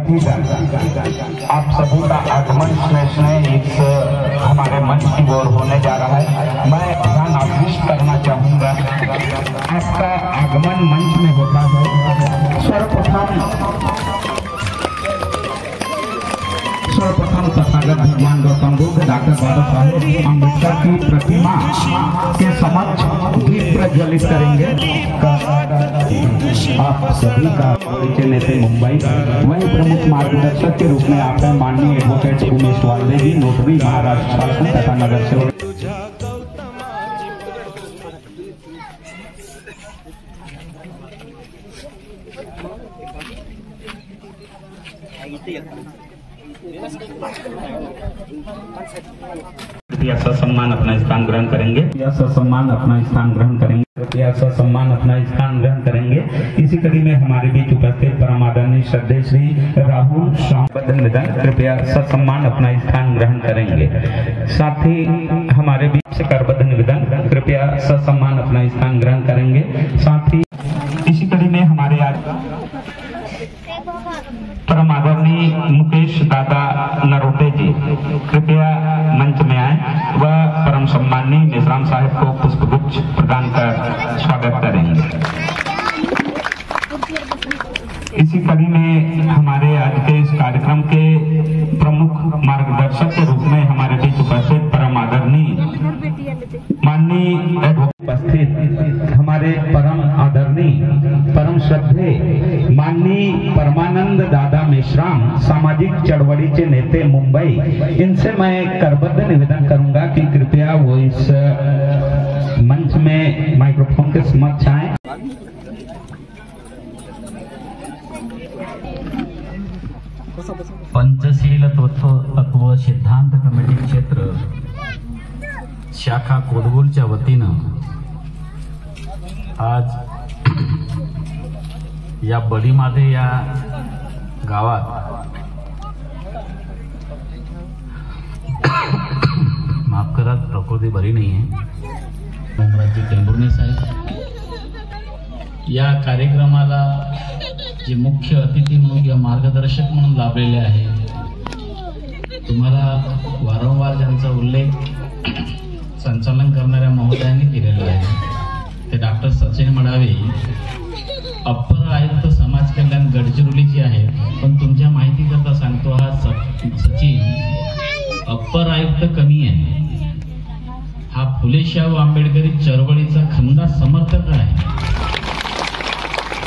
आप सभी का आगमन स्नेह इस हमारे मंच की ओर होने जा रहा है। मैं ध्यान आकृष्ट करना चाहूँगा, आपका आगमन मंच में होता है। सर्वप्रथम तथागत भगवान गौतम बुद्ध डॉक्टर बाबा साहेब अम्बेडकर की प्रतिमा के समक्ष दीप प्रज्वलित करेंगे। आप सभी का परिचय नेते मुंबई, वही प्रमुख मार्गदर्शक के रूप में आप हैं माननीय एडवोकेट उमेश वाल्दे जी, नोटरी महाराष्ट्र शासन तथा नगर सेवक। कृपया ससम्मान अपना स्थान ग्रहण करेंगे। ससम्मान अपना स्थान ग्रहण करेंगे। कृपया ससम्मान अपना स्थान ग्रहण करेंगे। इसी कड़ी में हमारे बीच उपस्थित परम आदरणीय श्रद्धेय श्री राहुल श्याम निधन कृपया ससम्मान अपना स्थान ग्रहण करेंगे। साथ ही हमारे बीच से करबद्ध निवेदन कृपया ससम्मान अपना स्थान ग्रहण करेंगे। साथ ही इसी कड़ी में हमारे आज परम आदरणीय मुकेश दादा नरोटे जी कृपया मंच में आए व परम सम्माननीय निजाम साहब को पुष्पगुच्छ प्रदान कर स्वागत करेंगे। इसी कड़ी में हमारे आज के इस कार्यक्रम के प्रमुख मार्गदर्शक के रूप में हमारे बीच उपस्थित परम आदरणीय माननीय उपस्थित हमारे परम आदरणीय परम श्रद्धेय माननीय परमानंद दादा मेश्राम सामाजिक चळवळीचे नेते मुंबई, इनसे मैं करबद्ध निवेदन करूंगा कि कृपया वो इस मंच में माइक्रोफोन के समक्ष आए। पंचशील तत्व सिद्धांत कमिटी क्षेत्र शाखा कोदगुलच्या वतीनं आज या बडीमादे या गावात माफ करा, प्रकृती बरी नाही आहे। ओमराजे टेंभुर्णे साहेब या कार्यक्रमाला जे मुख्य अतिथी म्हणून किंवा मार्गदर्शक म्हणून लाभलेले आहे। तुम्हाला वारंवार ज्यांचा उल्लेख संचालन करणाऱ्या महोदयांनी केलेला आहे ते डॉक्टर सचिन मडावे, अप्पर आयुक्त समाज कल्याण गडचिरोलीची आहे। पण तुमच्या माहिती करता सांगतो, हा सचिन अप्पर आयुक्त कमी आहे, हा फुलेशाहू आंबेडकरी चळवळीचा खंदा समर्थक आहे।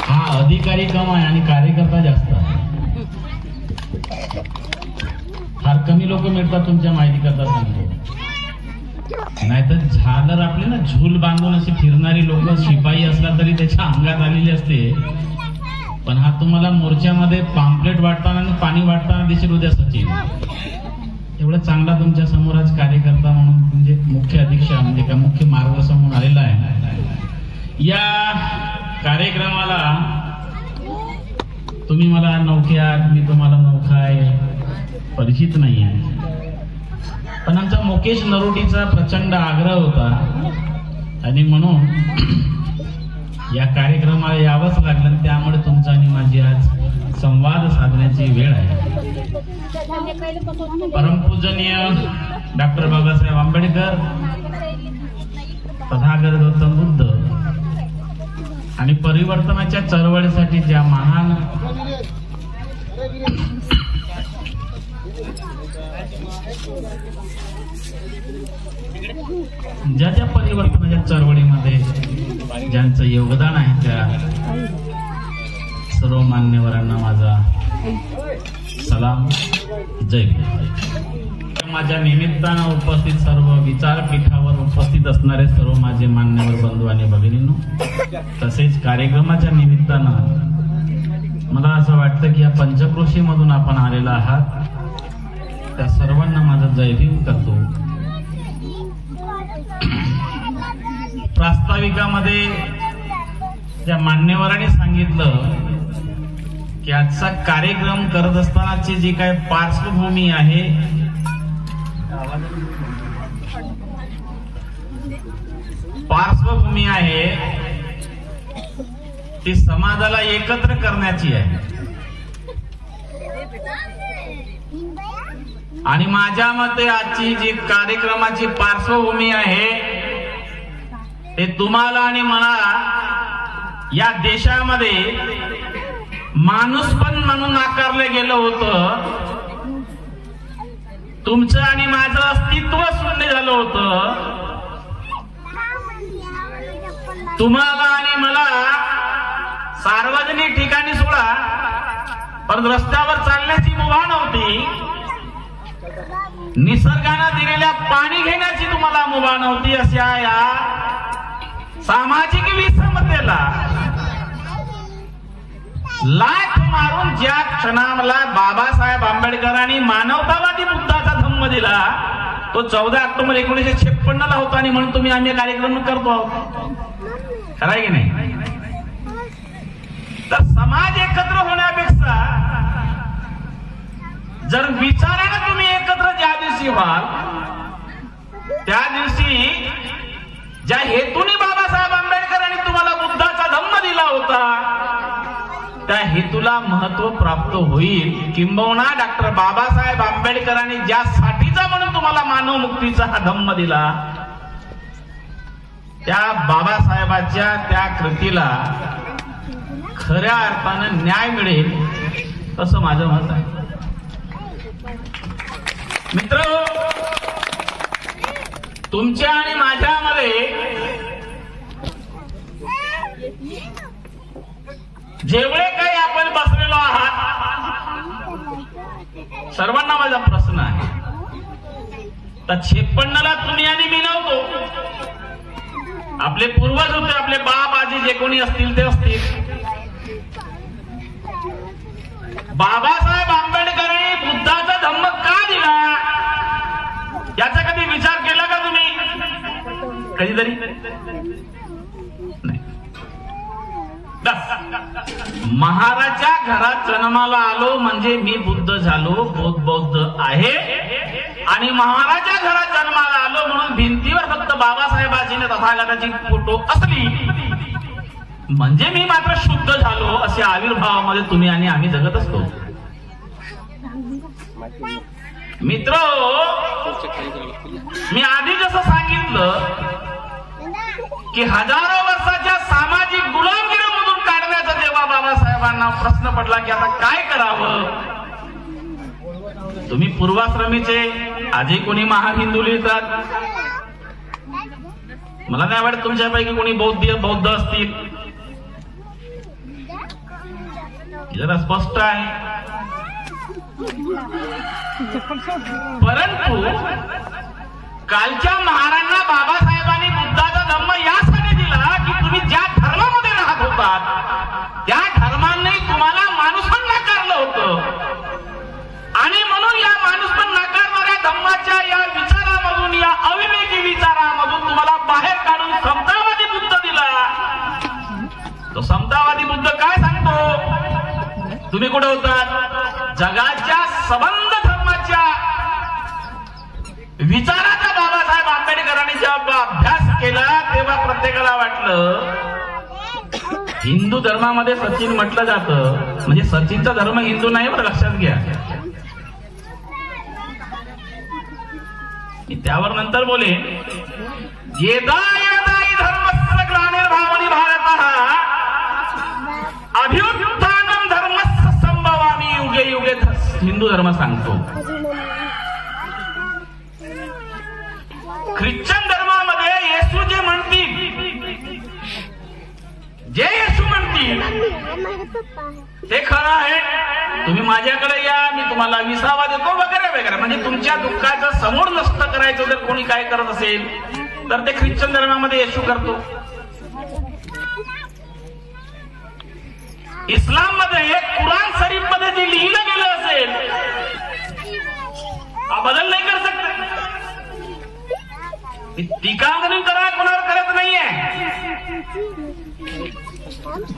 हा अधिकारी कम आहे आणि कार्यकर्ता जास्त आहे। फार कमी लोक मिळतात तुमच्या माहिती करता सांगतो, नाहीतर झालर आपले ना झूल बांधून अशी फिरणारी लोक शिपाई असला तरी त्याच्या अंगात आलेली असते। पण हा तुम्हाला मोर्चामध्ये पॅम्पलेट वाटताना आणि पाणी वाटताना दिसेल उद्या सचिन। एवढा चांगला तुमच्या समोर आज कार्यकर्ता म्हणून म्हणजे मुख्य अधीक्षक म्हणजे का मुख्य मार्गदर्शक म्हणून आलेला आहे। या कार्यक्रमाला तुम्ही मला नौखे आहात, मी तुम्हाला नौखा आहे, परिचित नाही आहे। पण आमचा मुकेश नरोटीचा प्रचंड आग्रह होता आणि म्हणून या कार्यक्रमाला यावंच लागलं। त्यामुळे तुमचा आणि माझी आज संवाद साधण्याची वेळ आहे। परमपूजनीय डॉक्टर बाबासाहेब आंबेडकर, तथागत गौतम बुद्ध आणि परिवर्तनाच्या चळवळीसाठी ज्या महान ज्या परिवर्तनाच्या चळवळीमध्ये ज्यांचं योगदान आहे त्या सर्व मान्यवरांना माझा सलाम, जय हिंद। माझ्या निमित्तानं उपस्थित सर्व विचारपीठावर उपस्थित असणारे सर्व माझे मान्यवर बंधू आणि भगिनींनो, तसेच कार्यक्रमाच्या निमित्तानं मला असं वाटतं की या पंचक्रोशी मधून आपण आलेला आहात, त्या सर्वांना माझा जय भीम करतो। प्रास्ताविकामध्ये त्या मान्यवरांनी सांगितलं की आजचा कार्यक्रम करत असतानाची जी काय पार्श्वभूमी आहे ती समाजाला एकत्र करण्याची आहे। आणि माझ्या मते आजची जी कार्यक्रमाची पार्श्वभूमी आहे ते तुम्हाला आणि मला या देशामध्ये माणूसपण म्हणून नाकारलं गेलं होतं. तुमचं आणि माझं अस्तित्व शून्य झालं होतं. तुम्हाला आणि मला सार्वजनिक ठिकाणी सोडा पण रस्त्यावर चालण्याची मुभा नव्हती. निसर्गानं दिलेल्या पाणी घेण्याची तुम्हाला मुभा नव्हती. अशा या सामाजिक विषमतेला लाथ मारून ज्या क्षणाला बाबासाहेब आंबेडकरांनी मानवतावादी बुद्धाचा धम्म दिला तो 14 ऑक्टोबर 1956 ला होता. आणि म्हणून तुम्ही आम्ही कार्यक्रम करतो आहोत. खरं की नाही? तर समाज एकत्र होण्यापेक्षा जर विचारानं तुम्ही एकत्र ज्या दिवशी व्हाल त्या दिवशी ज्या हेतूने बाबासाहेब आंबेडकरांनी तुम्हाला बुद्धाचा धम्म दिला होता त्या हेतूला महत्व प्राप्त होईल. किंबहुना डॉक्टर बाबासाहेब आंबेडकरांनी ज्यासाठीचा म्हणून तुम्हाला मानव मुक्तीचा हा धम्म दिला त्या बाबासाहेबांच्या त्या कृतीला खऱ्या अर्थानं न्याय मिळेल असं माझं मत आहे. मित्र, तुमच्या आणि माझ्यामध्ये जेवढे काही आपण बसलेलो आहात सर्वांना माझा प्रश्न आहे. तर 56 ला तुम्ही आणि मी नव्हतो. आपले पूर्वज होते, आपले बाप आजी जे कोणी असतील ते असतील. बाबासाहेब आंबेडकरांनी बुद्धाचा धम्म का दिला याचा कधी विचार केला का तुम्ही? कधीतरी नाही. महाराजच्या घरात जन्माला आलो म्हणजे मी बुद्ध झालो, बौद्ध आहे. आणि महाराजच्या घरात जन्माला आलो म्हणून भिंतीवर फक्त बाबासाहेबांची तथागताची फोटो असली म्हणजे मी मात्र शुद्ध झालो असे आविर्भावामध्ये तुम्ही आणि आम्ही जगत असतो. मित्र, मी आधी जसं सांगितलं की हजारो वर्षाच्या सामाजिक गुलामगिरीमधून काढण्याचा जेव्हा बाबासाहेबांना प्रश्न पडला की आता काय करावं, तुम्ही पूर्वाश्रमीचे आजही कोणी महाहिंदू लिहितात. मला नाही वाटत तुमच्यापैकी कोणी बौद्ध असतील. जरा स्पष्ट आहे. परंतु कालच्या महाराजांना बाबासाहेबांनी बुद्धाचा धम्म यासाठी दिला की तुम्ही ज्या धर्मामध्ये राहत होतात त्या धर्माने तुम्हाला माणूसपण नाकारलं होतं. आणि म्हणून या माणूसपण नाकारणाऱ्या धम्माच्या या विचारामधून, या अविवेकी विचारामधून तुम्हाला बाहेर काढून समतावादी बुद्ध दिला. तो समतावादी बुद्ध काय सांगतो? तुम्ही कुठे होतात? जगाच्या सबंध धर्माच्या विचाराचा बाबासाहेब आंबेडकरांनी जेव्हा अभ्यास केला तेव्हा प्रत्येकाला वाटलं हिंदू धर्मामध्ये सचिन म्हटलं जातं म्हणजे सचिनचा धर्म हिंदू नाही, बरं लक्षात घ्या. मी त्यावर नंतर बोले. येदा येदाई धर्मस्य ग्लानिर्भावनी भारतः अभ्युत्थानम धर्मस्य संभवामी युगे युगे. हिंदू धर्म सांगतो. ख्रिश्चन धर्मामध्ये येशू जे म्हणतील, जे येशू म्हणतील ते खरं आहे. तुम्ही माझ्याकडे या, मी तुम्हाला विसावा देतो वगैरे वगैरे. म्हणजे तुमच्या दुःखाचा समूळ नष्ट करायचं जर कोणी काय करत असेल तर ते ख्रिश्चन धर्मामध्ये येशू करतो. इस्लाम मध्ये कुराण शरीफ मध्ये जे लिहिलं गेलं असेल बदल नाही कर सकते. टीका करा कोणावर करत नाहीये.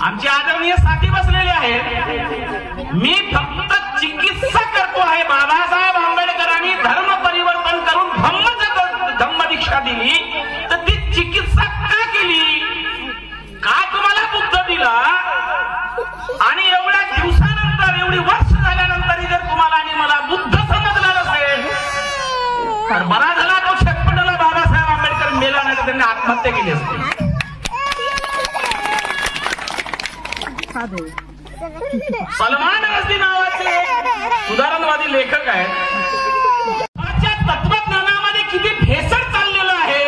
आमचे आदरणीय साथी बसलेले आहेत. मी फक्त चिकित्सा करतो आहे. बाबासाहेब आंबेडकरांनी धर्म परिवर्तन करून धम्म दीक्षा दिली तर ती चिकित्सा का केली? का तुम्हाला बुद्ध दिला? आणि एवढ्या दिवसानंतर, एवढी वर्ष झाल्यानंतर जर आहेत. तत्वज्ञानामध्ये किती भेसळ चाललेलं आहे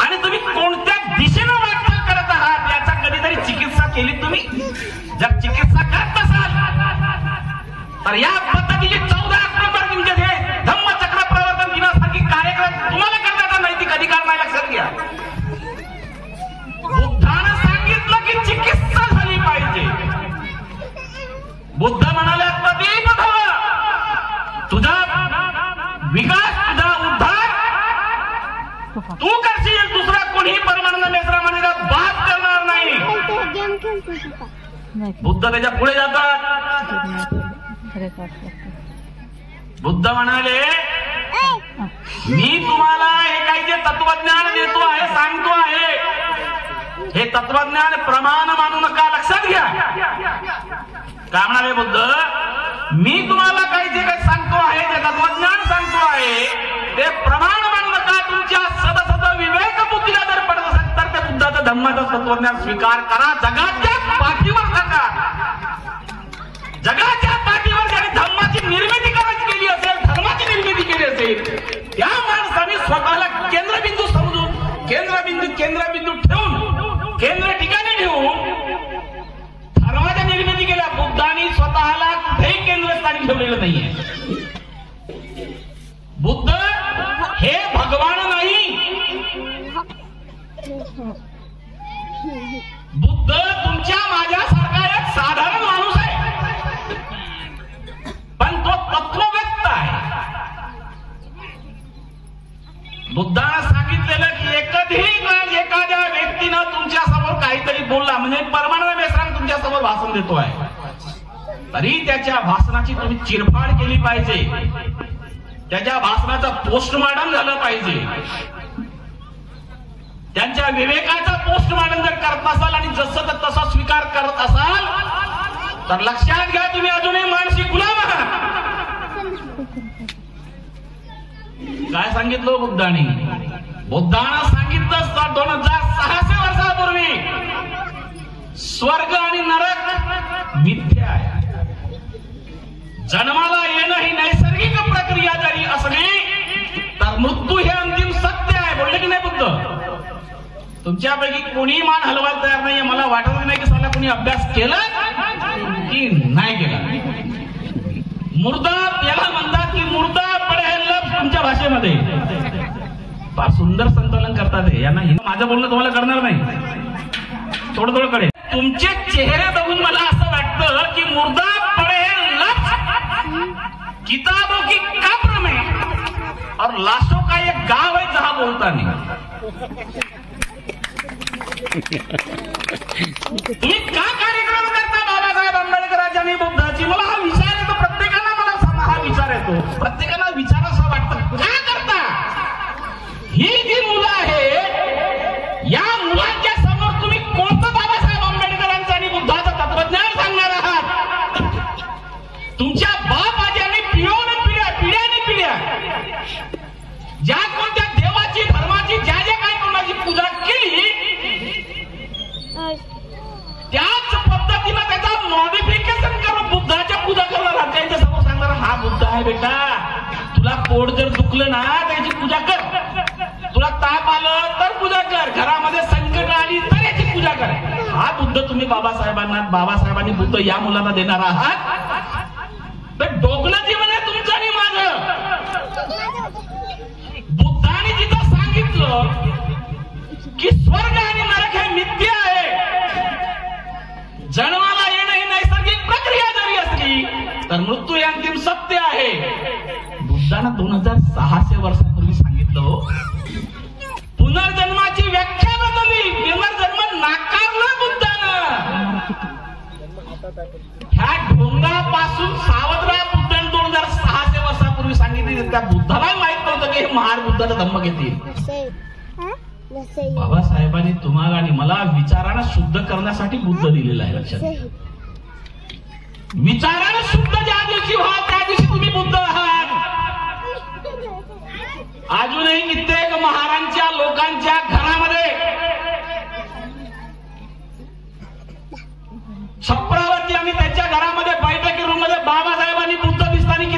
आणि तुम्ही कोणत्या दिशेनं वाटचाल करत आहात याचा कधीतरी चिकित्सा केली तुम्ही? जर चिकित्सा करत असाल तर या पद्धतीचे 14 ऑक्टोबर तुमचे धम्मचक्र प्रवर्तन दिनासारखी कार्यक्रम तुम्हाला करण्याचा नैतिक अधिकार नाही, लक्षात घ्या. बुद्धानं सांगितलं की चिकित्सा झाली पाहिजे. बुद्ध म्हणाले तदेव भव, तुझा विकास, तुझा उद्धार तू करशील, दुसरा कोणीही परमानंद मेश्राम म्हणेला बात करणार नाही. बुद्ध त्याच्या पुढे जातात. बुद्ध म्हणाले मी तुम्हाला हे काही जे तत्वज्ञान देतो आहे, सांगतो आहे, हे तत्वज्ञान प्रमाण मानू नका, लक्षात घ्या. काय म्हणाले बुद्ध? मी तुम्हाला काही जे काही सांगतो आहे, जे तत्वज्ञान सांगतो आहे ते प्रमाण मानू नका. तुमच्या सदसद विवेक बुद्धीला जर पडत असेल तर ते बुद्धाचं धम्माचं तत्वज्ञान स्वीकार करा. जगाच्या पाठीवर टाका. जगाच्या पाठीवर ज्याने धम्माची निर्मिती केली असेल, धर्माची निर्मिती केली असेल, त्या माणसाने स्वतःला केंद्रबिंदू समजून, केंद्रबिंदू ठेवून, केंद्र ठिकाणी ठेवून धर्माच्या निर्मिती केल्या. बुद्धांनी स्वतःला कुठेही केंद्रस्थानी ठेवलेलं नाहीये. बुद्ध हे भगवान नाही. बुद्ध तुमच्या माझ्यासारखा एक साधारण माणूस आहे, पण तो तत्वव्यक्त आहे. बुद्धानं सांगितलेलं की एखाद्या व्यक्तीनं तुमच्या समोर काहीतरी बोलला म्हणजे परमानंद मेश्राम तुमच्या समोर भाषण देतो आहे, तरी त्याच्या भाषणाची तुम्ही चिरफाड केली पाहिजे. त्याच्या भाषणाचं पोस्टमॉर्टम झालं पाहिजे. त्यांच्या विवेकाचा पोस्टमॉर्टम जर करत असाल आणि जसं तर तसा स्वीकार करत असाल तर लक्षात घ्या तुम्ही अजूनही मानसिक गुलाम आहात. काय सांगितलं बुद्धाने? बुद्धानं सांगितलं 2600 वर्षापूर्वी स्वर्ग आणि नरक मिथ्या आहे. जन्माला येणं ही नैसर्गिक प्रक्रिया जरी असली तर मृत्यू हे अंतिम सत्य आहे. बोलले की नाही बुद्ध? तुमच्यापैकी कोणी मान हलवायला तयार नाहीये. मला वाटत नाही की साला कोणी अभ्यास केला की नाही केला. मुर्दा याला म्हणतात की मुर्दा पडे लफ्ज तुमच्या भाषेमध्ये. फार सुंदर संकलन करतात हे. यांना माझं बोलणं तुम्हाला करणार नाही, थोडं कळेल. तुमचे चेहरे बघून मला असं वाटतं की मुर्दा पडे लफ्ज किताबों की कब्र में और लाशों का एक गांव है जहां बोलता नहीं. तुम्ही का कार्यक्रम करता बाबासाहेब आंबेडकरांच्या आणि बुद्धाची? मला हा विचार येतो, प्रत्येकाला मला हा विचार येतो, प्रत्येकाला विचार असं वाटतं का करता? ही जी मुलं आहे या मुलांच्या समोर तुम्ही कोणतं बाबासाहेब आंबेडकरांचं आणि बुद्धाचं तत्वज्ञान सांगणार आहात? तुमच्या बाप आज्यांनी पिढ्या ज्या कोणत्या देवाची, धर्माची, ज्या काही कोणाची पूजा केली त्याच पद्धतीनं त्याचा मॉडिफिकेशन करून बुद्धाच्या पूजा करणार. त्यांच्या समोर सांगणार हा बुद्ध आहे बेटा, तुला पोट जर दुखलं ना त्याची पूजा कर, तुला ताप आलं तर पूजा कर, घरामध्ये संकट आली तर याची पूजा कर. हा बुद्ध तुम्ही बाबासाहेबांनी बुद्ध या मुलांना देणार आहात तर डोकलं जीवन आहे तुमचं आणि माझं. बुद्धाने जिथं सांगितलं की स्वर्ग आणि नरक हे मिथ्या आहे, जन्माला येणं ही नैसर्गिक प्रक्रिया जरी असली तर मृत्यू हे अंतिम सत्य आहे. बुद्धानं 2600 वर्षापूर्वी सांगितलं. पुनर्जन्माची व्याख्या बदलली, पुनर्जन्म नाकारलं बुद्धानं. ह्या ढोंगापासून सावध राहा. बुद्धानं 2600 वर्षापूर्वी सांगितले. त्या बुद्धाला माहित नव्हतं की हे महार बुद्धाचा धम्म घेतील. बाबासाहेबांनी तुम्हाला आणि मला विचारानं शुद्ध करण्यासाठी बुद्ध दिलेला आहे. लक्षात, विचारानं शुद्ध ज्या दिवशी व्हा त्या दिवशी तुम्ही बुद्ध आहात. अजूनही कित्येक महारांच्या लोकांच्या घरामध्ये छप्रावरती आणि त्यांच्या घरामध्ये बैठकी रूम मध्ये बाबासाहेबांनी बुद्ध दिसताना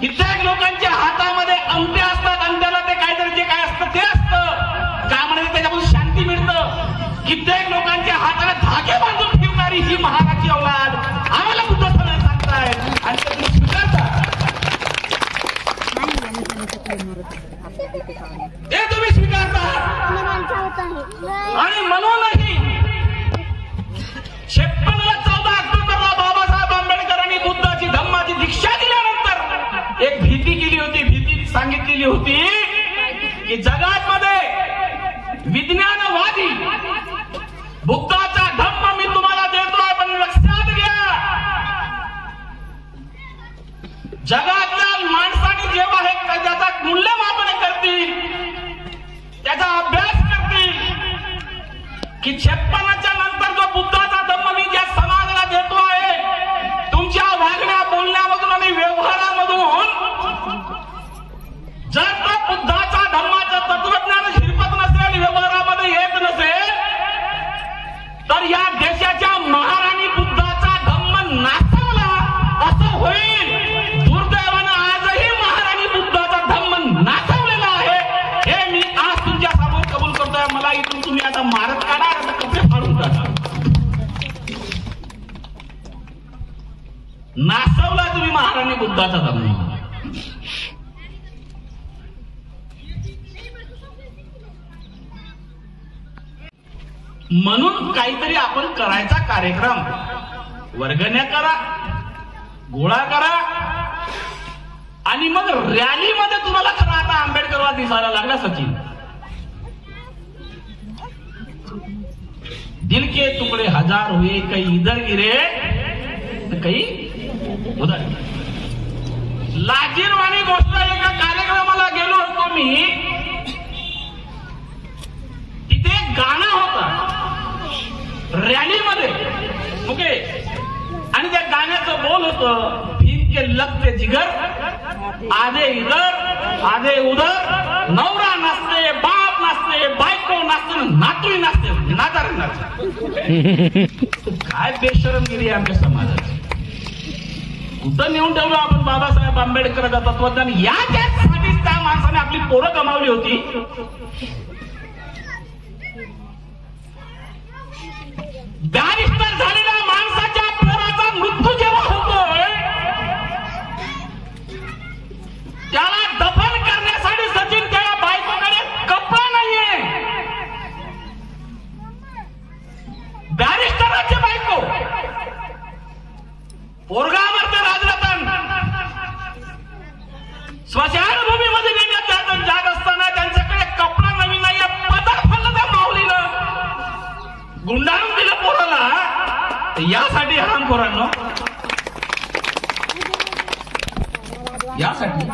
कित्येक लोकांच्या हातामध्ये अंगठ्या असतात, अंगठ्याला ते काहीतरी जे काय असतं ते असतं, का म्हणजे त्याच्यापासून शांती मिळतं. कित्येक लोकांच्या हाताला धागे बांधून ठेवणारी ही महाराची औलाद आम्हाला बुद्ध सांगतायत आणि ते तुम्ही स्वीकारता, ते तुम्ही स्वीकारता. आणि म्हणूनही 56ला 14 ऑक्टोबरला बाबासाहेब आंबेडकरांनी बुद्धाची धम्माची दीक्षा दिल्यानंतर एक भीती केली होती, भीती सांगितलेली होती की जगात विज्ञानवादी बुद्धाचा धम्म मी तुम्हाला देतोय, पण लक्षात घ्या जगातल्या माणसाने जेव्हा हे त्याचा मूल्यमापन करतील, त्याचा अभ्यास करतील की 56च्या नंतर जो बुद्धाचा धम्म मी ज्या समाजाला देतोय, तुमच्या वागण्या बोलण्यामधून आणि व्यवहारामधून जर तो बुद्धाचा धम्माचं तत्वज्ञान शिरपत नसेल, व्यवहारामध्ये येत नसेल, तर या देशाच्या महाराणी बुद्धाचा धम्म नाचवला असं होईल. दुर्दैवानं आजही महाराणी बुद्धाचा धम्म नाचवलेला आहे, हे मी आज तुमच्या समोर कबूल करतोय. मला इथून तुम्ही आता मारत काढा, आता कपडे फाडून टाका. नाचवला तुम्ही महाराणी बुद्धाचा धम्म. म्हणून काहीतरी आपण करायचा कार्यक्रम, वर्गण्या करा, गोळा करा आणि मग रॅलीमध्ये तुम्हाला खरं आता आंबेडकरवाद दिसायला लागला. सचिन, दिल के तुकडे हजार हुए, काही इधर गिरे काही उधर. लाजीरवाणी गोष्ट, एका कार्यक्रमाला गेलो होतो मी, तिथे एक गाणं होतं रॅलीमध्ये, ओके, आणि त्या गाण्याचं बोल होतं भीम के लगते जिगर, आधे इधर आधे उधर, नवरा नाचते, बाप नाचते, बायको नाचते, नातूही नाचते, नाचार नाचते. काय बेशरमगिरी आहे आमच्या समाजाची. कुठं नेऊन ठेवलं आपण बाबासाहेब आंबेडकरांचा तत्वज्ञान. याच्यासाठीच त्या माणसाने आपली पोरं गमावली होती. बॅरिस्टर झालेल्या माणसाच्या पोराचा मृत्यू जेव्हा होतोय, त्याला दफन करण्यासाठी सचिन त्या बायकोकडे कपडा नाहीये. बॅरिस्टराची बायको, पोरगा मरते राजरतन, स्मशानभूमीमध्ये नेण्यात जात असताना त्यांच्याकडे कपडा नवीन नाहीये, पदर फल्लं त्या माऊलीनं, गुंडाळून दिलं पोराला. यासाठी हरामखोरांनो, यासाठी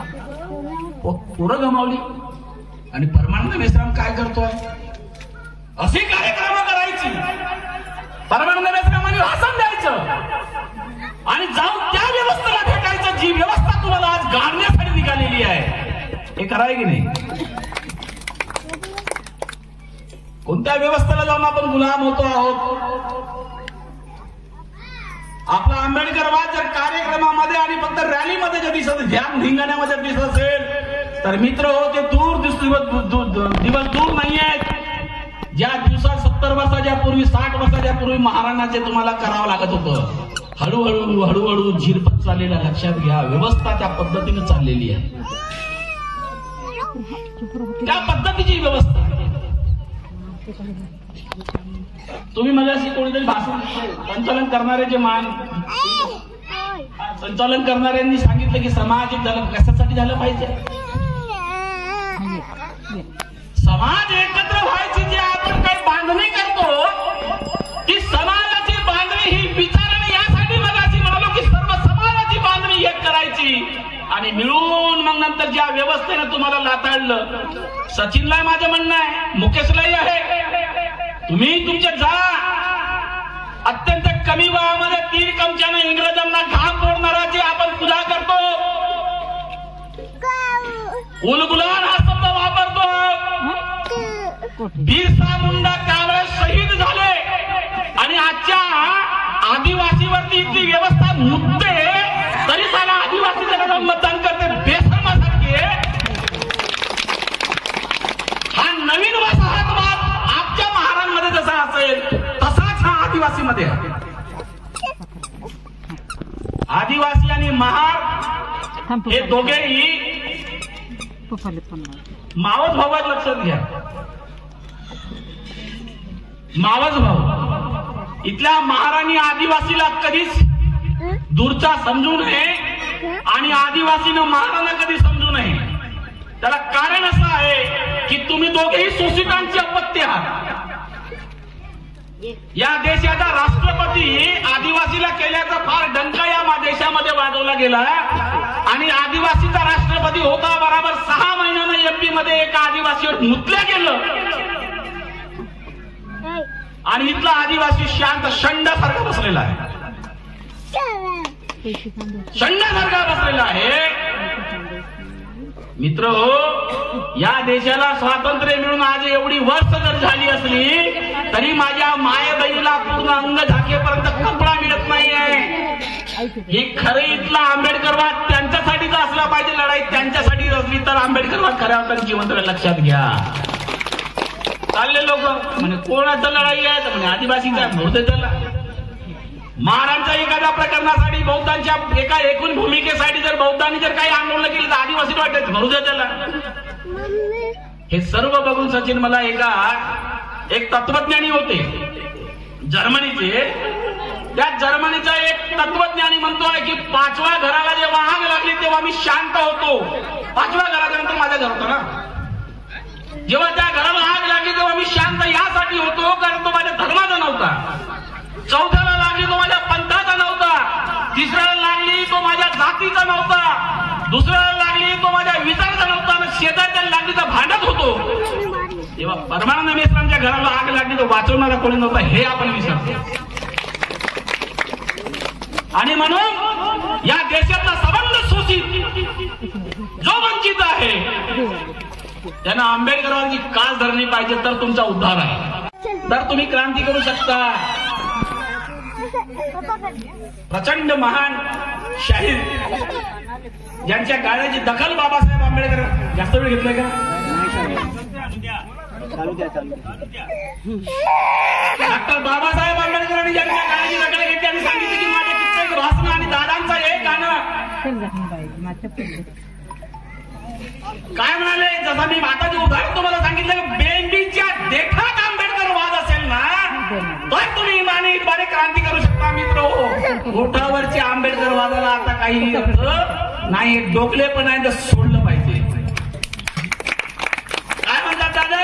पोरं गमावली. आणि परमानंद मेश्राम काय करतोय, अशी कार्यक्रम करायची, परमानंद मेश्रामांनी भाषण द्यायचं आणि जाऊन त्या व्यवस्थेला भेटायचं जी व्यवस्था तुम्हाला आज गाडण्यासाठी निघालेली आहे. हे कराय की नाही? कोणत्या व्यवस्थेला जाऊन आपण गुलाम होतो आहोत? आपला आंबेडकरवाद जर कार्यक्रमामध्ये आणि फक्त रॅलीमध्ये जर दिसत, ध्यान धिंगाण्यामध्ये दिसत असेल तर मित्र हो, ते दिवस दूर नाही आहेत. ज्या दिवसात 70 वर्षाच्या पूर्वी, 60 वर्षाच्या पूर्वी महाराणाचे तुम्हाला करावं लागत होतं. हळूहळू हळूहळू झिरपत चाललेला. लक्षात घ्या, व्यवस्था त्या पद्धतीने चाललेली आहे, त्या पद्धतीची व्यवस्था. तुम्ही माझ्याशी कोणीतरी भाषण संचालन करणारे जे संचालन करणाऱ्यांनी सांगितलं की सामाजिक झालं, कशासाठी झालं पाहिजे? समाज एकत्र व्हायची जी आपण काही बांधणी करतो, ती समाजाची बांधणी ही विचाराने यासाठी मगाशी म्हणालो की सर्व समाजाची बांधणी एक करायची आणि मिळून मग नंतर ज्या व्यवस्थेनं तुम्हाला लाताडलं. सचिनला माझं म्हणणं आहे, मुकेशलाही आहे, तुम्ही तुमच्या जा. अत्यंत कमी वयामध्ये 3 चमच्याने इंग्रजांना घाम फोडणाराची आपण पूजा करतो, उलगुलान हा शब्द वापरतो. बिरसा मुंडा त्यावेळेस शहीद झाले आणि आजच्या आदिवासीवरती इतकी व्यवस्था मुद्दे तरी साला आदिवासी जणांना मतदान करते. हे दोघेही मावस भाऊ आहेत, लक्षात घ्या. मावस भाऊ. इथल्या महाराणी आदिवासीला कधीच दूरचा समजू नये आणि आदिवासीनं महाराणा कधी समजू नये. त्याला कारण असं आहे की तुम्ही दोघेही शोषितांची अपत्य आहात. या देशाचा राष्ट्रपती आदिवासीला केल्याचा फार डंका या देशामध्ये वाजवला गेला आणि आदिवासीचा राष्ट्रपती होता बरोबर 6 महिन्यानं एमपी मध्ये एका आदिवासीवर मुतल्या गेलं आणि इथला आदिवासी शांत शंडासारखा बसलेला आहे. शंडासारखा बसलेला आहे. मित्र हो, या देशाला स्वातंत्र्य मिळून आज एवढी वर्ष जर झाली असली तरी माझ्या माय बहिणीला पूर्ण अंग झाकेपर्यंत कपडा मिळत नाहीये. ही खरं इथला आंबेडकरवाद त्यांच्यासाठीच असला पाहिजे. लढाई त्यांच्यासाठी असली तर आंबेडकरवाद खऱ्या अर्थाने जिवंत. लक्षात घ्या. चालले लोक म्हणजे कोणाचं लढाई आहे तर म्हणजे आदिवासीचा बहुतेक त्याला महाराजांच्या एखाद्या प्रकरणासाठी बौद्धांच्या एका एकूण भूमिकेसाठी जर बौद्धांनी जर काही आंदोलन केली तर आदिवासी वाटायचं भरू द्या त्याला. हे सर्व बघून सचिन मला एक तत्वज्ञानी होते जर्मनीचे. त्या जर्मनीचा एक तत्वज्ञानी म्हणतोय की 5व्या घराला जेव्हा आग लागली तेव्हा मी शांत होतो. 5व्या घराच्या नंतर माझं घर होतं ना. जेव्हा त्या घराला आग लागली तेव्हा मी शांत यासाठी होतो कारण तो माझ्या धर्माचा नव्हता. 4थ्याला लागली तो माझ्या पंथाचा नव्हता. 3ऱ्याला लागली तो माझ्या जातीचा नव्हता. 2ऱ्याला लागली तो माझ्या विचाराचा नव्हता. आणि शेजारच्या लागली तर भांडत होतो. तेव्हा परमानंद मेश्रामच्या घराला आग लागली तर वाचवणारा कोणी नव्हता हे आपण विसरतो. आणि म्हणून या देशातला सबंध शोषित जो वंचित आहे त्यांना आंबेडकरांची कास धरली पाहिजे तर तुमचा उद्धार आहे. तर तुम्ही क्रांती करू शकता. प्रचंड महान शाहीर ज्यांच्या गाण्याची दखल बाबासाहेब आंबेडकर. जास्त वेळ घेतलाय का? डॉक्टर बाबासाहेब आंबेडकरांनी ज्यांच्या गाण्याची दखल घेतली आणि सांगितली की माझे कित्येक भाषण आणि दादांचं हे गाणं काय म्हणाले. जसं मी माताचे उदाहरण तुम्हाला सांगितलं बेंबीच्या देठात आंबेडकर वाद असेल ना तर तुम्ही इमाने क्रांती करू शकता. मित्र ओठावरच्या आंबेडकर वादाला आता काही नाही. डोकले पण आहे तर सोडलं पाहिजे. काय म्हणतात दादा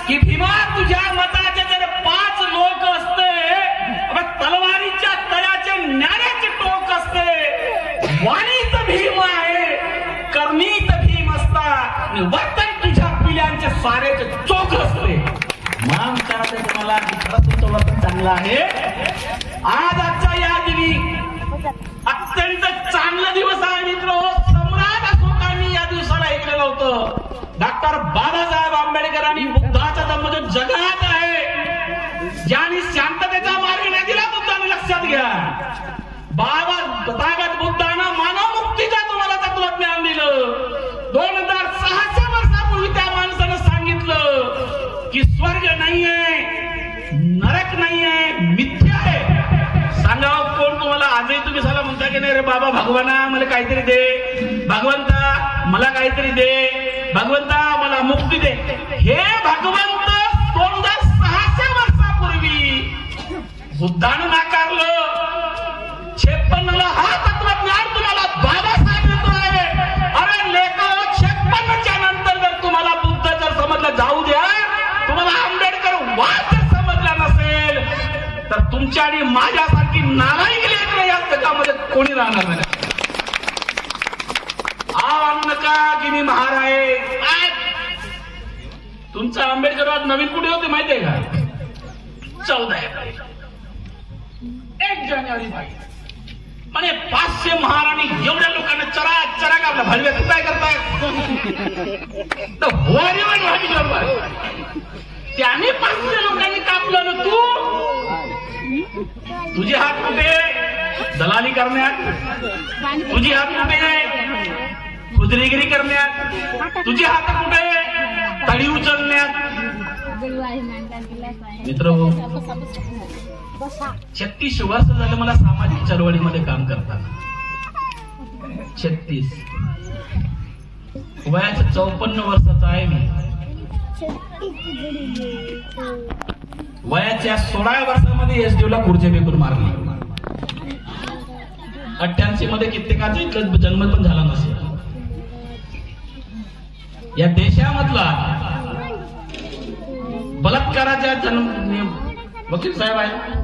की भीमा तुझ्या मताचे जर 5 लोक असते तलवारीच्या तळ्याचे न्यायाचे टोक असते. वाणीत भीम आहे कर्मीत भीम असता वर्तन तुझ्या पिल्यांचे सारेचे चोख असते. मान करायचं तुम्हाला खरंच तुमचं वर्तन चांगलं आहे. आजच्या या दिनी अत्यंत चांगला दिवस आहे मित्र. सम्राट अशोकांनी या दिवसाला ऐकलेलं होतं. डॉक्टर बाबासाहेब आंबेडकरांनी बुद्धाचा धम्म जो जगात आहे ज्यांनी शांततेचा मार्ग नाही दिला बुद्धाने. लक्षात घ्या. बाबा तथागत बुद्धानं मानव मुक्तीचा तुम्हाला तत्वज्ञान दिलं. 2600 वर्षापूर्वी त्या माणसानं सांगितलं की स्वर्ग नाहीये नरक नाहीये मिथ्या आहे. सांगा कोण तुम्हाला आजही तुम्ही साला म्हणता की नाही रे बाबा भगवाना मला काहीतरी दे. भगवंता मला काहीतरी दे. भगवंता मला मुक्ती दे. हे भगवंत 2600 वर्षापूर्वी बुद्धानं नाकारलं. 56ला हा तत्वज्ञान तुम्हाला बाबासाहेब देतोय. अरे लेखो 56च्या नंतर जर तुम्हाला बुद्ध जर समजलं जाऊ द्या. तुम्हाला आंबेडकर वाद जर समजला नसेल तर तुमच्या आणि माझ्यासारखी नारायण लेकर या जगामध्ये कोणी राहणार नाही. आणू नका की मी महार आहे. तुमचा आंबेडकरवाद नवीन कुठे होते माहितीये का? 14 1 जानेवारी म्हणे 500 महाराणी एवढ्या लोकांना चरा चरा कापला. भरवे तू काय करताय तर होवारीवर व्हावी बरोबर. त्याने 500 लोकांनी कापलं ना. तुझे हात कुठे दलाली करण्यात. तुझी हात कुठे खुदरीगिरी करण्यात. तुझे हात कुठे तळी उचलण्यात. मित्र 36 वर्ष झाले मला सामाजिक चळवळीमध्ये काम करताना. 36 वयाच्या 54 वर्षाचा आहे मी. वयाच्या 16 वर्षामध्ये एसडीओ ला खुर्ची फेकून मारली. 88 मध्ये कित्येकाचा इतकं जन्म पण झाला नसेल. या देशामधला बलात्काराच्या वकील साहेब आहे,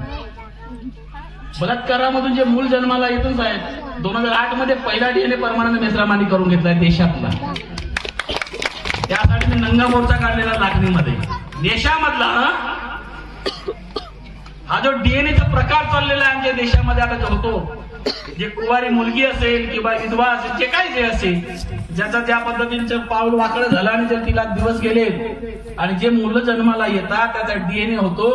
बलात्कारामधून जे मूल जन्माला येतच आहेत 2008 मध्ये पहिला डीएनए परमानंद मेश्रामांनी करून घेतलाय देशातला. त्यासाठी मी नंगा मोर्चा काढलेला लाखणीमध्ये. देशामधला हा जो डीएनएचा प्रकार चाललेला आहे आमच्या देशामध्ये आता जो होतो, जे कुवारी मुलगी असेल किंवा विधवा असेल, जे काही जे असेल, ज्याचा ज्या पद्धतीचं पाऊल वाकडं झालं आणि जर तिला दिवस गेले आणि जे मुलं जन्माला येतात त्याचा डीएनए होतो.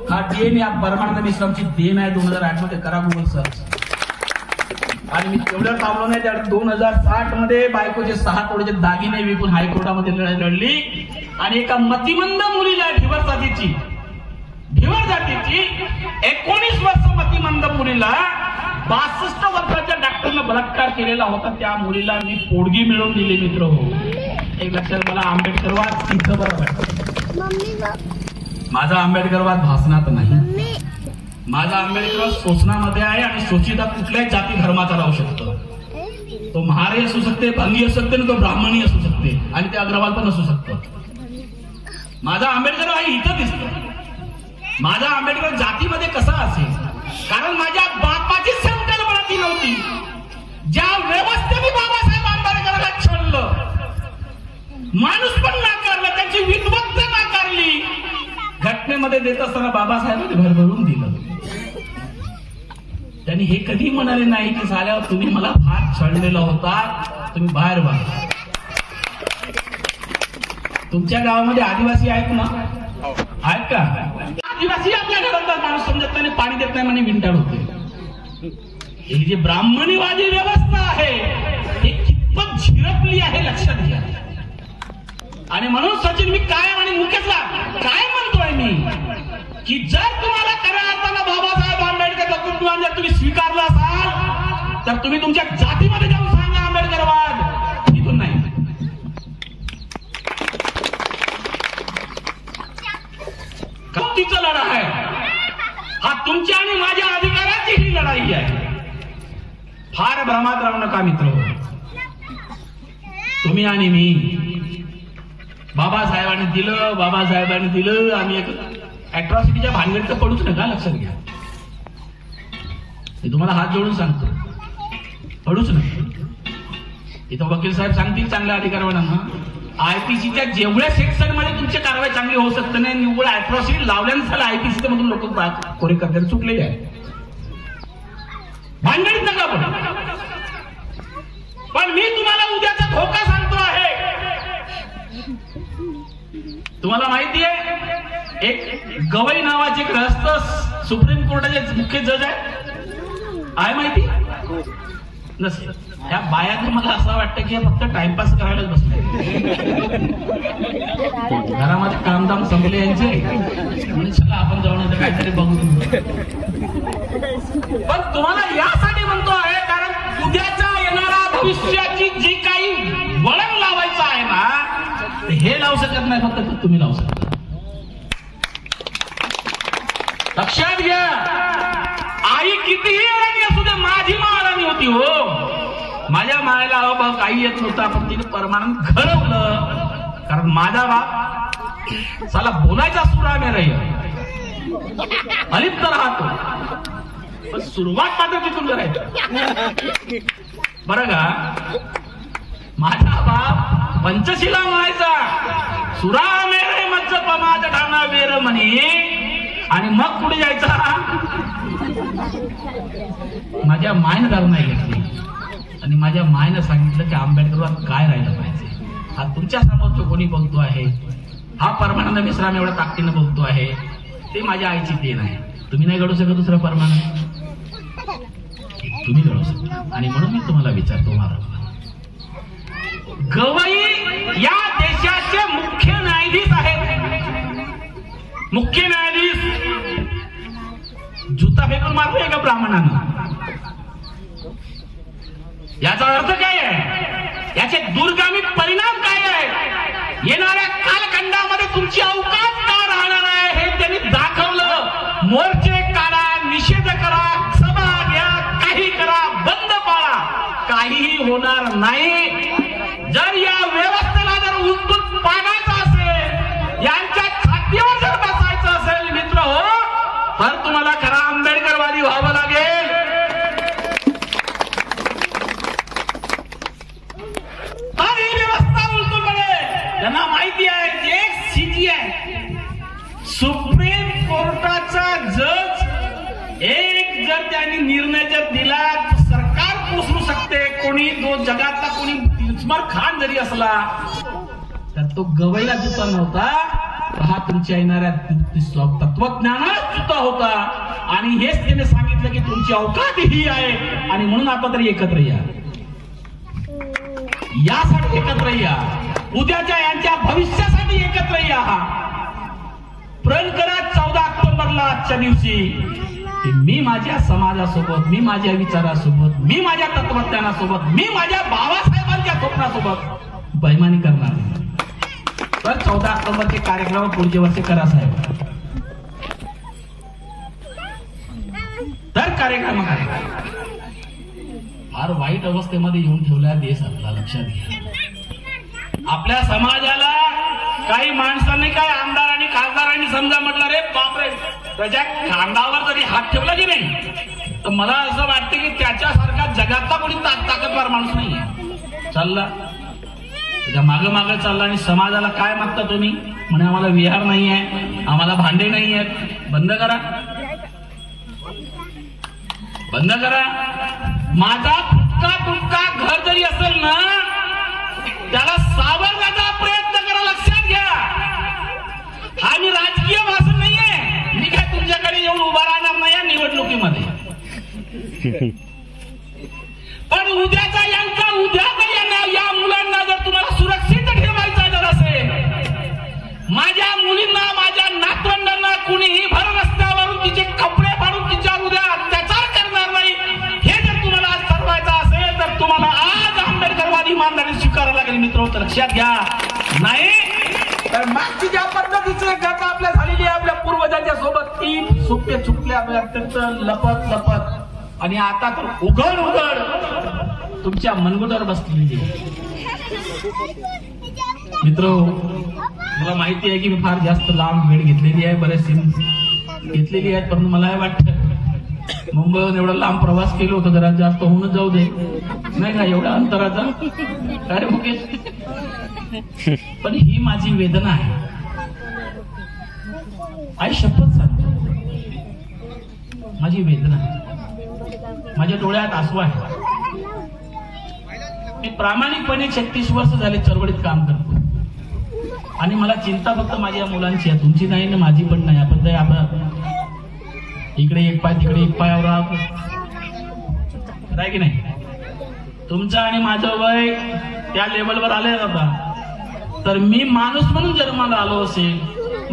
हा डीएनए परमानंद मेश्रामची देण आहे. 2008 मध्ये करा गुगल सर्च. आणि मी तेवढं थांबलो नाही, त्या 2060 मध्ये बायकोचे 6 तोळेचे दागिने विकून हायकोर्टामध्ये लढली आणि एका मतिमंद मुलीला ढिवर जातीची 19 वर्ष मतिमंद मुलीला 62 वर्षाच्या डॉक्टरनं बलात्कार केलेला होता. त्या मुलीला मी पोडगी मिळवून दिली. मित्र हो, एक लक्षात, मला आंबेडकरवाद सिद्ध बरोबर. माझा आंबेडकरवाद भासणात नाही. माझा आंबेडकरवाद शोषणामध्ये आहे आणि शोषिता कुठल्याही जाती धर्माचा राहू शकतो. तो महारी असू शकते, भंगी असू शकते, तो ब्राह्मणी असू शकते आणि ते अग्रवाल पण असू शकतो. माझा आंबेडकरवाद इथं दिसतो. माझा आंबेडकर जातीमध्ये कसा असेल, कारण माझ्या बापाची संकल्पना ती नव्हती. ज्या व्यवस्थेने बाबासाहेब आंबेडकरांना छळलं, माणूस पण नाकारला, त्यांची विद्वत्ता नाकारली. घटनेमध्ये देत असताना बाबासाहेबांनी भरभरून दिलं. त्यांनी हे कधी म्हणाले नाही की झाल्यावर तुम्ही मला फार छळलेला होता, तुम्ही बाहेर व्हा. तुमच्या गावामध्ये आदिवासी आहेत ना? आहेत का? आदिवासी आपल्या घरात माणूस समजत नाही, पाणी देत नाही म्हणे विंटाळ होते. ही जी ब्राह्मणीवादी व्यवस्था आहे ही कितपत झिरपली आहे लक्षात घ्या. आणि म्हणून सचिन मी कायम आणि मुख्यतला काय म्हणतोय मी की जर तुम्हाला खऱ्या अर्थानं बाबासाहेब आंबेडकर तत्वज्ञान जर तुम्ही स्वीकारलं असाल तर तुम्ही तुमच्या जातीमध्ये जाऊन सांगा आंबेडकरवाद, इथून नाही. कत्तीचा लढा आहे हा, तुमच्या आणि माझ्या अधिकाराची ही लढाई आहे. फार भ्रमात राहू नका मित्र. तुम्ही आणि मी बाबासाहेबांनी दिलं आम्ही एक अॅट्रॉसिटीच्या भानगडीत तर पडूच नका, लक्षात घ्या. मी तुम्हाला हात जोडून सांगतो, पडूच नका. इथं वकील साहेब सांगतील चांगल्या अधिकाऱ्यांना, आयपीसीच्या जेवढ्या सेक्शन मध्ये तुमची कारवाई चांगली होऊ शकत नाही, निव्वळ अॅट्रॉसिटी लावल्यानंतर आयपीसी मधून लोक कोरे करतात, चुकलेले आहेत. भानगडीत नका पण मी तुम्हाला उद्याचा धोका सांगतो आहे. तुम्हाला माहिती आहे एक गवई नावाचे ग्रहस्थ सुप्रीम कोर्टाचे मुख्य जज आहे माहिती नसेल. त्या बायात मला असं वाटतं की फक्त टाइमपास करायलाच बसले, घरामध्ये कामधाम संपले यांचे, म्हणजे चला आपण जाऊन काहीतरी बघू. पण तुम्हाला यासाठी म्हणतो आहे कारण उद्याच्या येणारा भविष्याची जी काही वळण लावायचं आहे ना, हे लावू शकत नाही, फक्त तुम्ही लावू शकता. लक्षात घ्या, आई कितीही अडाणी असू दे, माझी मा अडाणी होती हो. माझ्या मायला काही येत नव्हतं, पण तिने परमानंद घडवलं. कारण माझा बाप साला बोलायचा सुरा मे रही अलिप्त राहतो, पण सुरुवात मात्र तिथून करायचं बरं का. माझा बाप पंचशिला म्हणायचा, सुरा मेरे मज्ज पमाद ठाणा वेर म्हणे, आणि मग पुढे जायचा. माझ्या मायनं दारू नाही घेतली आणि माझ्या मायनं सांगितलं की आंबेडकरवाद काय राहिलं पाहिजे. हा तुमच्या समोर जो कोणी बोलतो आहे, हा परमानंद मेश्राम एवढ्या ताकदीनं बोलतो आहे, ते माझ्या आईची देण आहे. तुम्ही नाही घडू शकत दुसरा परमानंद, तुम्ही घडू शकता. आणि म्हणून मी तुम्हाला विचारतो, गवई या देशाचे मुख्य न्यायाधीश आहेत. मुख्य न्यायाधीश जुता फेकून मारतोय का ब्राह्मणानं? याचा अर्थ त्याचे दूरगामी परिणाम काय आहे, येणाऱ्या कालखंडामध्ये तुमची अवकाश का राहणार आहे हे त्यांनी दाखवलं. मोर्चे काढा, निषेध करा, सभा घ्या, काही करा, बंद पाळा, काहीही होणार नाही. जर या व्यवस्थेला जर उलटून पाडायचं असेल, यांच्या छातीवर जर बसायचं असेल मित्र हो, तर तुम्हाला खरा आंबेडकरवादी व्हावं लागेल. आणि ही व्यवस्था उलटून पडेल. त्यांना माहिती आहे जे सीजी आहे, सुप्रीम कोर्टाचा जज एक जर त्यांनी निर्णय जर दिला सरकार कोसळू शकते. कोणी जो जगातला कोणी इस्मार खान जरी असला तर तो गवईला जुता नव्हता, हा तुमच्या येणाऱ्या तत्वज्ञानात जुता होता. आणि हेच त्याने सांगितलं की तुमची अवकाश ही आहे आणि म्हणून आता तरी एकत्र या, यासाठी एकत्र या, उद्याच्या यांच्या भविष्यासाठी एकत्र या. प्रण करा 14 ऑक्टोबरला आजच्या दिवशी मी माझ्या समाजासोबत, मी माझ्या विचारासोबत, मी माझ्या तत्वज्ञानासोबत, मी माझ्या बाबासाहेबांच्या स्वप्नासोबत बैमानी करणार. तर 14 ऑक्टोबरचे कार्यक्रम पुढचे वर्षी करा साहेब. तर कार्यक्रम फार वाईट अवस्थेमध्ये येऊन ठेवला देश आपला. लक्षात घ्या, आपल्या समाजाला काही माणसांनी, काही आमदारांनी, खासदारांनी समजा म्हटलं रे बापरे, त्याच्या खांद्यावर जरी हात ठेवला की नाही, तर मला असं वाटतं की त्याच्यासारखा जगातला कोणी ताकदवार माणूस नाही. चालला त्याच्या मागं मागं चालला आणि समाजाला काय मागता तुम्ही, म्हणे आम्हाला विहार नाही आहे, आम्हाला भांडे नाही आहेत. बंद करा, बंद करा. माझा फुटका तुटका घर जरी असेल ना, त्याला सावरण्याचा प्रयत्न करा. लक्षात घ्या, हा मी राजकीय भाषण नाहीये. मी काय तुमच्याकडे येऊन उभा राहणार नाही या निवडणुकीमध्ये. पण उद्याचा यांचा या मुलांना जर तुम्हाला सुरक्षित ठेवायचा जर असेल, माझ्या मुलींना, माझ्या नातवंडांना कुणीही भर रस्त्यावरून तिचे कपडे फाडून तिच्यावर उद्या अत्याचार करणार नाही, हे जर तुम्हाला आज ठरवायचं असेल तर तुम्हाला आज आंबेडकरवादी इमानदारी स्वीकारायला लागेल मित्र. तर लक्षात घ्या, नाही तर मागची ज्या पद्धतीची घटना आपल्या झालेली आहे आपल्या पूर्वजांच्या सोबत, ती सुप्पे चुकले अत्यंत लपत लपत, आणि आता तर उघड उघड तुमच्या मनगुटावर बसलेली. मित्र, मला माहिती आहे की मी फार जास्त लांब वेळ घेतलेली आहे, बरेच सीन घेतलेली आहेत, परंतु मला हे वाटतं मुंबईहून एवढा लांब प्रवास केलो होतो, जरा जास्त होऊनच जाऊ दे नाही का एवढ्या अंतराचा. अरे मुकेश, पण ही माझी वेदना आहे. आई शपथ सांगतो, माझी वेदना आहे, माझ्या डोळ्यात आसू आहे. मी प्रामाणिकपणे 36 वर्ष झाले चळवळीत काम करतो आणि मला चिंता फक्त माझ्या मुलांची आहे, तुमची नाही ना, माझी पण नाही. आपण ते आपण इकडे एक पाय तिकडे एक पायावर राहतो आहे की नाही. तुमचं आणि माझं वय त्या लेवलवर आले आता, तर मी माणूस म्हणून जन्माला आलो असेल,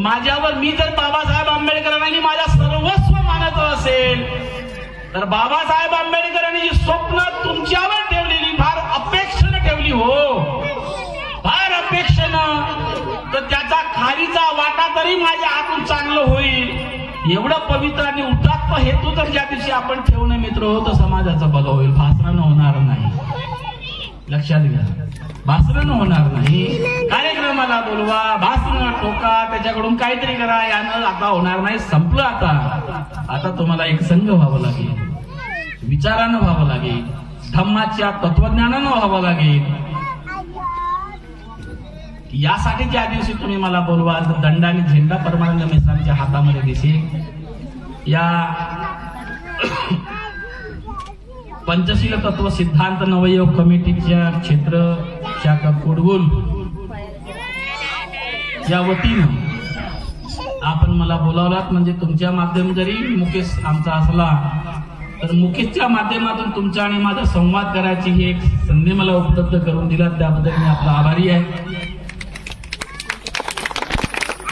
माझ्यावर मी जर बाबासाहेब आंबेडकरांनी माझ्या सर्वस्व मानत असेल, तर बाबासाहेब आंबेडकरांनी जी स्वप्न तुमच्यावर ठेवलेली, फार अपेक्षेनं ठेवली हो, फार अपेक्षेनं, तर त्याचा खालीचा वाटा तरी माझ्या हातून चांगलं होईल एवढं पवित्र आणि उदात्त हेतू तर ज्या दिवशी आपण ठेवणं मित्र हो, तर समाजाचा भला होईल. भासणं होणार नाही. लक्षात घ्या, भासणं होणार नाही. कार्यक्रमाला बोलवा, भासणं ठोका, त्याच्याकडून काहीतरी करा, यानं आता होणार नाही. संपलं आता तुम्हाला एक संघ व्हावं लागेल, विचारानं व्हावं लागेल, धम्माच्या तत्वज्ञानानं व्हावं लागेल. यासाठी ज्या दिवशी तुम्ही मला बोलवाल, दंड आणि झेंडा परमानंद मिश्रांच्या हातामध्ये दिसेल. या पंचशील तत्व सिद्धांत नवयोग कमिटीच्या क्षेत्र शाखा कोडवूल या वतीनं आपण मला बोलावलात, म्हणजे तुमच्या माध्यम जरी मुकेश आमचा असला तर मुकेशच्या माध्यमातून तुमचा आणि माझा संवाद करायची ही एक संधी मला उपलब्ध करून दिलात, त्याबद्दल मी आपला आभारी आहे.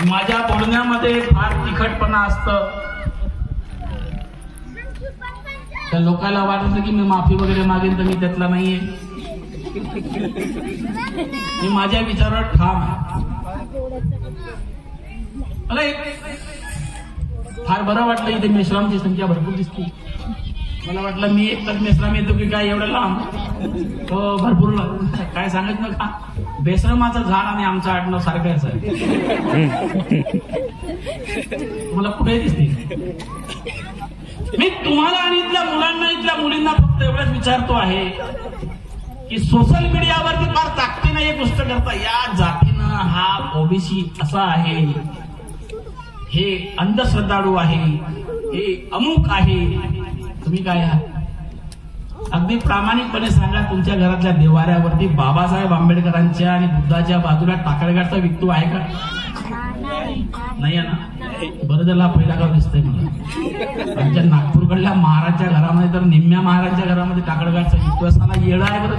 माझ्या बोलण्यामध्ये फार तिखटपणा असतं, त्या लोकांना वाटतं की मी माफी वगैरे मागेन, तर मी त्यातला नाहीये. मी माझ्या विचारावर ठाम आहे. मला फार बरं वाटलं, इथे मेश्रामची संख्या भरपूर दिसते. मला वाटलं मी एकटाच मेश्राम येतो की काय एवढं लांब. हो भरपूर काय सांगत नका. बेश्रमाचं झाड आणि आमचं आडनाव सारखंच आहे. मला कुठे दिसते. मी तुम्हाला आणि इथल्या मुलांना इथल्या मुलींना फक्त एवढंच विचारतो आहे की सोशल मीडियावरती फार ताकदीनं एक गोष्ट करता, या जातीनं हा ओबीसी असा आहे, हे अंधश्रद्धाळू आहे, हे अमुक आहे. तुम्ही काय आहात? अगदी प्रामाणिकपणे सांगा, तुमच्या घरातल्या देवाऱ्यावरती बाबासाहेब आंबेडकरांच्या आणि बुद्धाच्या बाजूला टाकळगाडचा विकतो आहे का? नाही आहे ना. बरं झाला पहिला गाव दिसतंय मला. आमच्या नागपूरकडल्या महाराजच्या घरामध्ये तर निम्म्या महाराजच्या घरामध्ये टाकळगाडचा विकतो असताना येडा आहे बरं.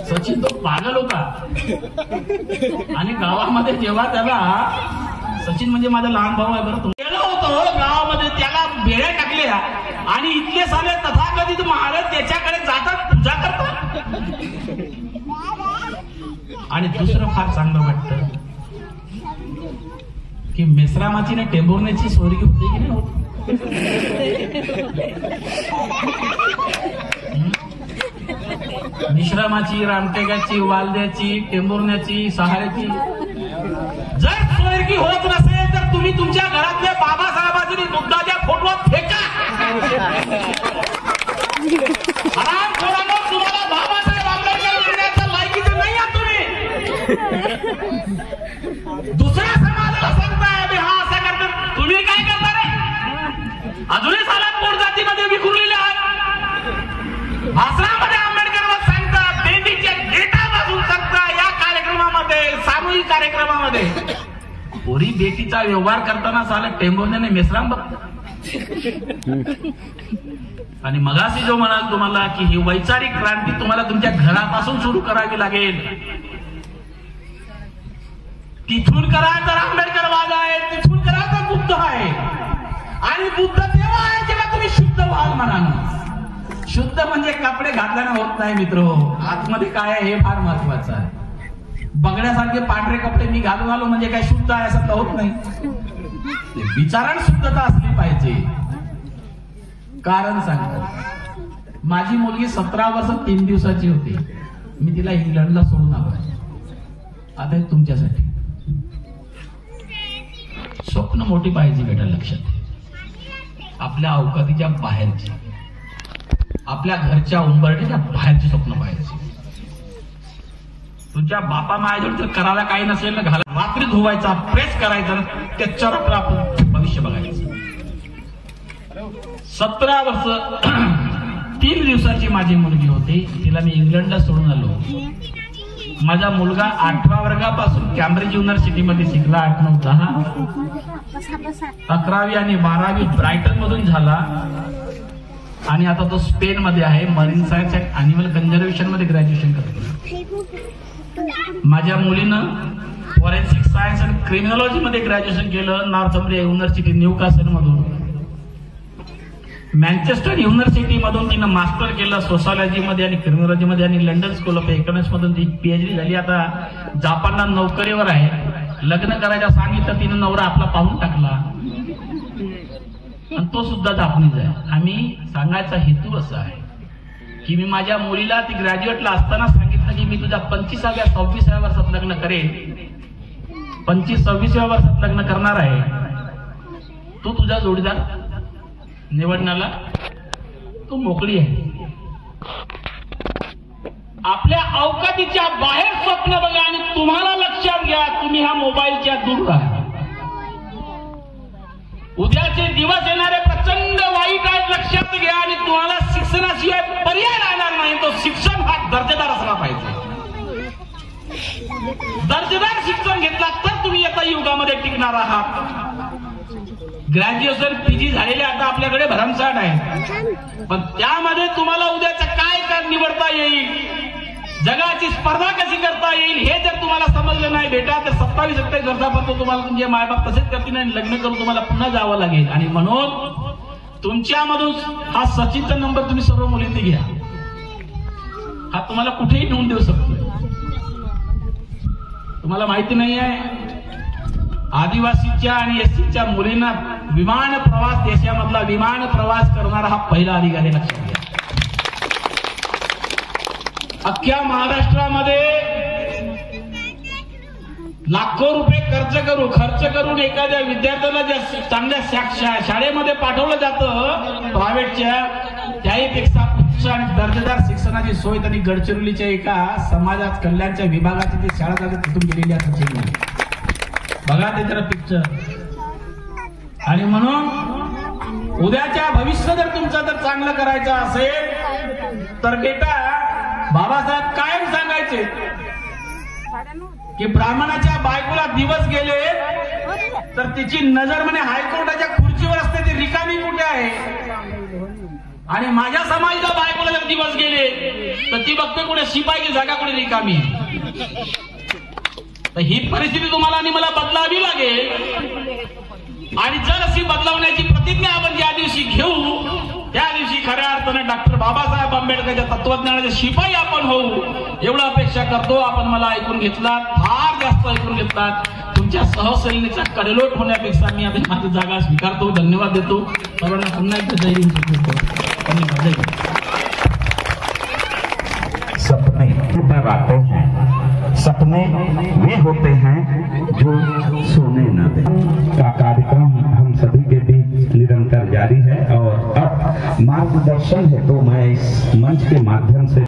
सचिन तो पागल होता आणि गावामध्ये जेव्हा त्याला, सचिन म्हणजे माझा लहान भाऊ आहे बरं, गेलो होतो गावामध्ये, त्याला बेड्या टाकल्या आणि इथले साले तथाकथित महाराज त्याच्याकडे जातात, पूजा करतात. आणि दुसरं फार चांगलं वाटतं की मेश्रामाची ना टेंभुर्ण्याची स्वर्गी होते की नाही होत. मिश्रामाची, रामटेकाची, वालद्याची, टेंभुर्ण्याची, सहाऱ्याची जर स्वर्गी होत नसेल तर तुम्ही तुमच्या घरातल्या बाबासाहेबांनी बुद्धाच्या फोटोत फेका. तुम्हाला बाबासाहेब आंबेडकर म्हणण्याचं लायकीचं नाही आहात तुम्ही. दुसऱ्या समाजाला सांगताय हा असा करतात, तुम्ही काय करता रे? अजूनही सालात पोट जातीमध्ये विखुरलेले आहात. भाषणामध्ये आंबेडकरांना सांगता, बेंडीच्या गेटापासून सांगता, या कार्यक्रमामध्ये, सामूहिक कार्यक्रमामध्ये पोरी बेटीचा व्यवहार करताना साला टेंभुर्ण्याने मेश्राम बघतात. आणि मगाशी जो म्हणाल तुम्हाला की ही वैचारिक क्रांती तुम्हाला तुमच्या घरापासून सुरू करावी लागेल, तिथून करा तर आंबेडकरवाद आहे, तिथून करा तर बुद्ध आहे. आणि बुद्ध तेव्हा आहे जेव्हा तुम्ही शुद्ध व्हाल मनानं. शुद्ध म्हणजे कपडे घातल्यानं होत नाही मित्र, आतमध्ये काय आहे हे फार महत्वाचं आहे. बघण्यासारखे पांढरे कपडे मी घालून आलो म्हणजे काय शुद्ध आहे असं तर होत नाही. विचारण शुद्धता असली पाहिजे. कारण सांगतो, माझी मुलगी 17 वर्ष 3 दिवसाची होती. मी तिला इंग्लंडला सोडून आलो. आता हे तुमच्यासाठी स्वप्न मोठी पाहिजे बेटा, लक्षात. आपल्या अवकातीच्या बाहेरची, आपल्या घरच्या उंबरठ्याच्या बाहेरची स्वप्न पाहिजे. तुझ्या बापा मायाजवळ तर करायला काही नसेल ना, घाला रात्री धुवायचा, प्रेस करायचा, त्याच्यावर आपलं आपण भविष्य बघायचं. 17 वर्ष 3 दिवसाची माझी मुलगी होती. तिला मी इंग्लंडला सोडून आलो. माझा मुलगा 8व्या वर्गापासून कॅम्ब्रिज युनिव्हर्सिटीमध्ये शिकला. 8, 9, 10, 11वी आणि 12वी ब्रायटन मधून झाला. आणि आता तो स्पेन मध्ये आहे. Marine science and animal conservation मध्ये ग्रॅज्युएशन करतो. माझ्या मुलीनं फॉरेन्सिक सायन्स अँड क्रिमिनॉलॉजी मध्ये ग्रॅज्युएशन केलं नॉर्थम्ब्रिया युनिव्हर्सिटी न्यूकासल मधून. मँचेस्टर युनिव्हर्सिटी मधून तिनं मास्टर केलं सोशॉलॉजी मध्ये आणि क्रिमिनॉलॉजी मध्ये. आणि लंडन स्कूल ऑफ इकॉनॉमिक्स मधून ती PhD झाली. आता जापानला नोकरीवर आहे. लग्न करायला सांगितलं, तिनं नवरा आपला पाहून टाकला आणि तो सुद्धा जापनीज आहे. आम्ही सांगायचा हेतू असा आहे की मी माझ्या मुलीला ती ग्रॅज्युएटला असताना सांगितलं की मी तुझ्या 25व्या 26व्या वर्षात लग्न करेन. 25-26व्या वर्षात लग्न करणार आहे. तू तुझा जोडीदार निवडण्याला तू मोकळी आहे. आपल्या अवकातीच्या बाहेर स्वप्न बघा. आणि तुम्हाला लक्षात घ्या, तुम्ही ह्या मोबाईलच्या दूर राहा. उद्याचे दिवस येणारे प्रचंड वाईट आहेत, लक्षात घ्या. आणि तुम्हाला शिक्षणाशिवाय पर्याय राहणार नाही. तो शिक्षण हा दर्जेदार असला पाहिजे. दर्जेदार शिक्षण घेतला तर तुम्ही एका युगामध्ये टिकणार आहात. ग्रॅज्युएशन PG झालेले आता आपल्याकडे भरमसाठ आहे, पण त्यामध्ये तुम्हाला उद्याचं काय निवडता येईल, जगाची स्पर्धा कशी करता येईल हे जर तुम्हाला समजलं नाही बेटा, तर 27-28 वर्षापर्यंत तुम्हाला तुमचे मायबाप तसेच करतील आणि लग्न करून तुम्हाला पुन्हा जावं लागेल. आणि म्हणून तुमच्यामधून हा सचिनचा नंबर तुम्ही सर्व मुलींनी घ्या. हा तुम्हाला कुठेही नेऊन देऊ शकतोय. तुम्हाला माहिती नाही आहे, आदिवासीच्या आणि एसटीच्या मुलींना विमान प्रवास, देशामधला विमान प्रवास करणारा हा पहिला अधिकारी. लक्षात घ्या. अख्ख्या महाराष्ट्रामध्ये लाखो रुपये खर्च करून एखाद्या विद्यार्थ्याला ज्या चांगल्या शाळेमध्ये पाठवलं जातं प्रायव्हेटच्या, त्याहीपेक्षा उच्च आणि दर्जेदार शिक्षणाची सोय त्यांनी गडचिरोलीच्या एका समाजात कल्याणच्या विभागाची ती शाळा जाते तिथून गेलेली आहे. बघा ते जरा पिक्चर. आणि म्हणून उद्याच्या भविष्य जर तुमचं जर चांगलं करायचं असेल तर बेटा, बाबासाहेब कायम सांगायचे की ब्राह्मणाच्या बायकोला दिवस गेले तर तिची नजर म्हणे हायकोर्टाच्या खुर्चीवर असते, ती रिकामी कुठे आहे. आणि माझ्या समाजाच्या बायकोला जर दिवस गेले तर ती बघते कुठे शिपाईची जागा कुठे रिकामी आहे. तर ही परिस्थिती तुम्हाला आणि मला बदलावी लागेल. आणि जर अशी बदलवण्याची प्रतिज्ञा आपण ज्या दिवशी घेऊ त्या दिवशी खऱ्या अर्थानं डॉक्टर बाबासाहेब आंबेडकरच्या तत्वज्ञानाचे शिपाई आपण होऊ एवढं अपेक्षा करतो. आपण मला ऐकून घेतलात, फार जास्त ऐकून घेतलात. तुमच्या सहसैनिकाचा कडेलोट होण्यापेक्षा मी आता माझी जागा स्वीकारतो. धन्यवाद देतो सर्वांना. पुन्हा एकदा जय हिंद. धन्यवाद. सपने ऊपर आते हैं, सपने वे होते हैं जो सोने न दे. का कार्यक्रम हम सभी के बीच निरंतर जारी है और अब मार्गदर्शन है तो मैं इस मंच के माध्यम से